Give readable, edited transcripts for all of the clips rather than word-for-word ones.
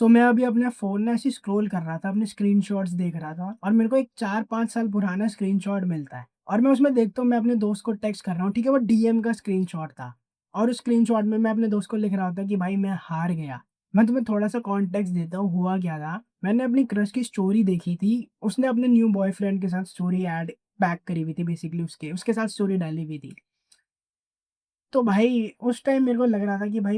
सो मैं अभी अपने फ़ोन ना ऐसे ही स्क्रॉल कर रहा था, अपने स्क्रीनशॉट्स देख रहा था और मेरे को एक 4-5 साल पुराना स्क्रीनशॉट मिलता है और मैं उसमें देखता हूँ मैं अपने दोस्त को टेक्स्ट कर रहा हूँ, ठीक है? वो डीएम का स्क्रीनशॉट था और उस स्क्रीनशॉट में मैं अपने दोस्त को लिख रहा था कि भाई मैं हार गया। मैं तुम्हें थोड़ा-सा कॉन्टेक्स्ट देता हूँ, हुआ क्या था, मैंने अपनी क्रश की स्टोरी देखी थी, उसने अपने न्यू बॉयफ्रेंड के साथ स्टोरी ऐड बैक करी हुई थी बेसिकली उसके साथ स्टोरी डाली हुई थी। तो भाई उस टाइम मेरे को लग रहा था कि भाई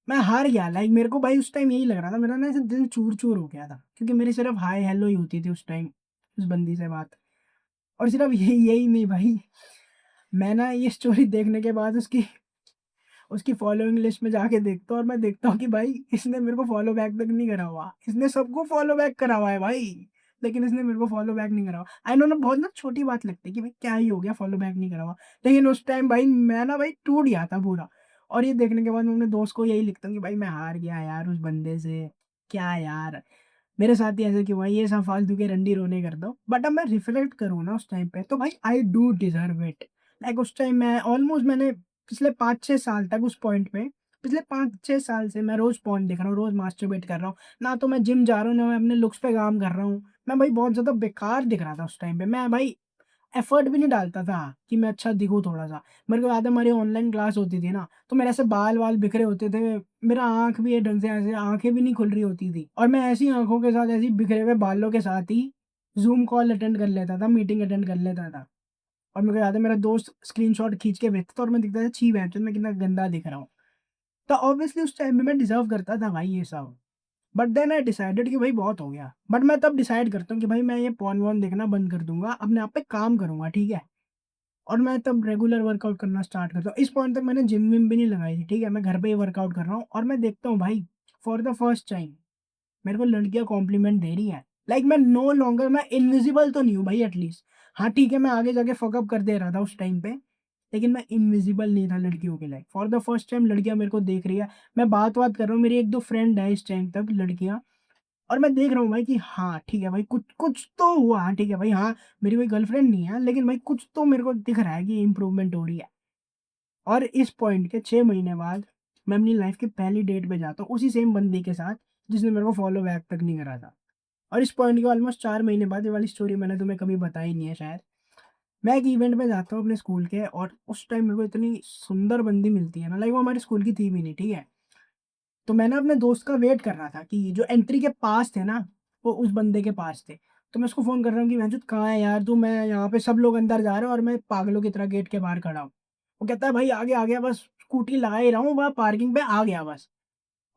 मैं हार गया लाइक मेरे को भाई उस टाइम यही लग रहा था मेरा ना ऐसे दिल चूर-चूर हो गया था। क्योंकि मेरी सिर्फ़ हाय हेलो ही होती थी उस टाइम, उस बंदी से बात। और सिर्फ़ यही यही नहीं भाई, मैं ना ये स्टोरी देखने के बाद उसकी उसकी फॉलोइंग लिस्ट में जाके देखता हूँ और मैं देखता हूँ कि भाई इसने मेरे को फॉलो बैक तक नहीं करा हुआ। इसने सबको फॉलो बैक करा हुआ है भाई, लेकिन इसने मेरे को फॉलो बैक नहीं करा हुआ। आई नो ना बहुत ना छोटी बात लगती है कि भाई क्या ही हो गया फॉलो बैक नहीं करा हुआ। लेकिन उस टाइम भाई मैं ना भाई टूट गया था पूरा। और ये देखने के बाद मैं अपने दोस्त को यही लिखता हूँ कि भाई मैं हार गया यार उस बंदे से। क्या यार, मेरे साथ ही ऐसे क्यों हुआ? ये सब फालतू के रंडी रोने कर दो। बट अब मैं रिफ्लेक्ट करूँ ना उस टाइम पे तो भाई I do deserve it. Like उस टाइम मैंने पिछले 5-6 साल तक उस पॉइंट पे पिछले 5-6 साल से मैं रोज़ पॉर्न देख रहा हूँ, रोज़ मास्टरबेट कर रहा हूँ। ना तो मैं जिम जा रहा हूँ, ना मैं अपने लुक्स पे काम कर रहा हूँ। मैं भाई बहुत ज़्यादा बेकार दिख रहा था उस टाइम पे। मैं भाई एफर्ट भी नहीं डालता था कि मैं अच्छा दिखूँ थोड़ा-सा। मेरे को याद है हमारी ऑनलाइन क्लास होती थी ना, तो मेरे ऐसे बाल-वाल बिखरे होते थे। मेरा आँख भी ढंग से ऐसे आँखें भी नहीं खुल रही होती थी और मैं ऐसी आँखों के साथ, ऐसी बिखरे हुए बालों के साथ ही ज़ूम कॉल अटेंड कर लेता था, मीटिंग अटेंड कर लेता था। और मेरे को याद है मेरा दोस्त स्क्रीनशॉट खींच के भेजता था और मैं दिखता था छी भैंचोद मैं कितना गंदा दिख रहा हूँ। तो ऑब्वियसली उस टाइम में मैं डिज़र्व करता था भाई ये सब। बट देन आई डिसाइडेड कि भाई बहुत हो गया। बट मैं तब डिसाइड करता हूँ कि भाई मैं ये पोर्न-वोर्न देखना बंद कर दूँगा, अपने आप पे काम करूँगा, ठीक है? और मैं तब रेगुलर वर्कआउट करना स्टार्ट करता हूँ। इस पॉइंट तक मैंने जिम-विम भी नहीं लगाई थी, ठीक है? मैं घर पे ही वर्कआउट कर रहा हूँ और मैं देखता हूँ भाई फॉर द फर्स्ट टाइम मेरे को लड़कियाँ कॉम्प्लीमेंट दे रही हैं। लाइक मैं नो लॉन्गर मैं इनविजिबल तो नहीं हूँ भाई एटलीस्ट। हाँ, ठीक है, मैं आगे जाके फक अप कर दे रहा था उस टाइम पे, लेकिन मैं इनविजिबल नहीं था लड़कियों के लिए। फॉर द फर्स्ट टाइम लड़कियाँ मेरे को देख रही है। मैं बात-वात कर रहा हूँ, मेरी 1-2 फ्रेंड है इस टाइम तक लड़कियाँ और मैं देख रहा हूँ भाई कि हाँ, ठीक है भाई कुछ कुछ तो हुआ। हाँ, ठीक है भाई, हाँ, मेरी कोई गर्लफ्रेंड नहीं है, लेकिन भाई कुछ तो मेरे को दिख रहा है कि इम्प्रूवमेंट हो रही है। और इस पॉइंट के 6 महीने बाद मैं अपनी लाइफ़ की पहली डेट पे जाता हूँ, उसी सेम बंदी के साथ जिसने मेरे को फॉलो बैक तक नहीं करा था। और इस पॉइंट के ऑलमोस्ट 4 महीने बाद ये वाली स्टोरी मैंने तुम्हें कभी बताई नहीं है शायद। मैं एक इवेंट में जाता हूँ अपने स्कूल के और उस टाइम मेरे को इतनी सुंदर बंदी मिलती है ना, लाइक वो हमारे स्कूल की थी भी नहीं, ठीक है? तो मैं ना अपने दोस्त का वेट कर रहा था कि जो एंट्री के पास थे ना, वो उस बंदे के पास थे। तो मैं उसको फ़ोन कर रहा हूँ कि भैंचोद कहाँ है यार तू? मैं यहाँ पे सब लोग अंदर जा रहे हैं और मैं पागलों की तरह गेट के बाहर खड़ा हूँ। वो कहता है भाई आ गया बस स्कूटी लगा ही रहा हूँ, वहाँ पार्किंग पे आ गया बस।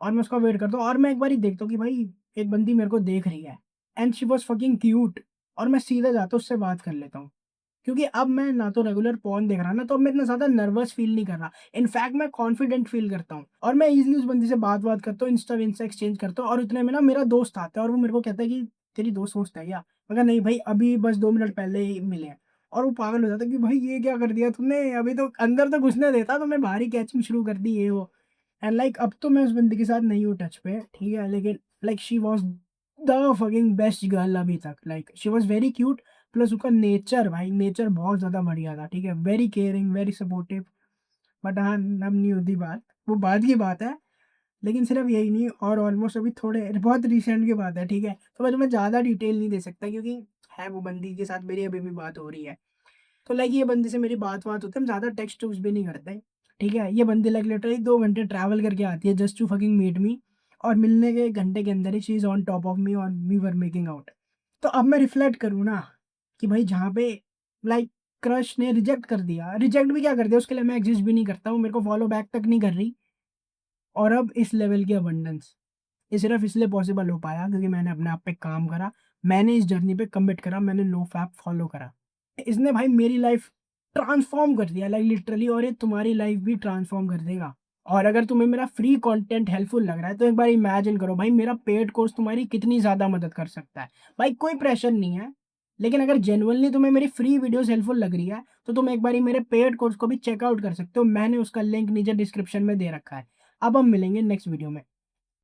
और मैं उसका वेट करता हूँ और मैं एक बारी देखता हूँ कि भाई एक बंदी मेरे को देख रही है and she was fucking cute और मैं सीधा जाता हूँ उससे बात कर लेता हूँ। क्योंकि अब मैं ना तो रेगुलर पॉर्न देख रहा ना, तो अब मैं इतना ज़्यादा नर्वस फ़ील नहीं कर रहा। इनफैक्ट मैं कॉन्फिडेंट फ़ील करता हूँ और मैं ईज़िली उस बंदी से बात-वात करता हूँ, इंस्टा एक्सचेंज करता हूँ और इतने में ना मेरा दोस्त आता है और वो मेरे को कहता है कि तेरी दोस्त वोस्त है क्या? मैं कहा नहीं भाई अभी बस 2 मिनट पहले ही मिले हैं। और वो पागल हो जाता है कि भाई ये क्या कर दिया तूने? अभी तो अंदर तो घुसने देता, तुमने बाहर ही कैचिंग शुरू कर दी ये वो। एंड लाइक अब तो मैं उस बंदी के साथ नहीं हूँ टच पे, ठीक है? लेकिन like she was the fucking best girl अभी तक। Like she was very cute plus उसका नेचर भाई नेचर बहुत ज़्यादा बढ़िया था, ठीक है? Very caring, very supportive. But हाँ, अब नहीं होती बात, वो बाद की बात है। लेकिन सिर्फ़ यही नहीं और ऑलमोस्ट अभी थोड़े बहुत रिसेंट की बात है, ठीक है? तो मैं तुम्हें ज़्यादा डिटेल नहीं दे सकता क्योंकि है वो बंदी के साथ मेरी अभी भी बात हो रही है। तो लाइक ये बंदी से मेरी बात-वात होती है, हम ज़्यादा टेक्स्ट-वेक्स्ट भी नहीं करते, ठीक है? ये बंदी लाइक लिटरली 2 घंटे ट्रैवल करके आती है just to fucking meet me और मिलने के 1 घंटे के अंदर ही she is on top of me और वी वर मेकिंग आउट। तो अब मैं रिफ्लेक्ट करूँ ना कि भाई जहाँ पे लाइक क्रश ने रिजेक्ट भी क्या कर दिया उसके लिए मैं एक्सिस्ट भी नहीं करता हूँ, मेरे को फॉलो बैक तक नहीं कर रही और अब इस लेवल की अबंडेंस, ये सिर्फ़ इसलिए पॉसिबल हो पाया क्योंकि मैंने अपने आप पे काम करा, मैंने इस जर्नी पे कमिट करा, मैंने नो फैप फॉलो करा। इसने भाई मेरी लाइफ़ ट्रांसफ़ॉर्म कर दिया लाइक लिटरली और ये तुम्हारी लाइफ़ भी ट्रांसफ़ॉर्म कर देगा। और अगर तुम्हें मेरा फ्री कंटेंट हेल्पफुल लग रहा है तो एक बार इमेजिन करो भाई मेरा पेड कोर्स तुम्हारी कितनी ज़्यादा मदद कर सकता है। भाई कोई प्रेशर नहीं है, लेकिन अगर जेन्युइनली तुम्हें मेरी फ्री वीडियोज़ हेल्पफुल लग रही है, तो तुम एक बारी मेरे पेड कोर्स को भी चेक आउट कर सकते हो। मैंने उसका लिंक नीचे डिस्क्रिप्शन में दे रखा है। अब हम मिलेंगे नेक्स्ट वीडियो में।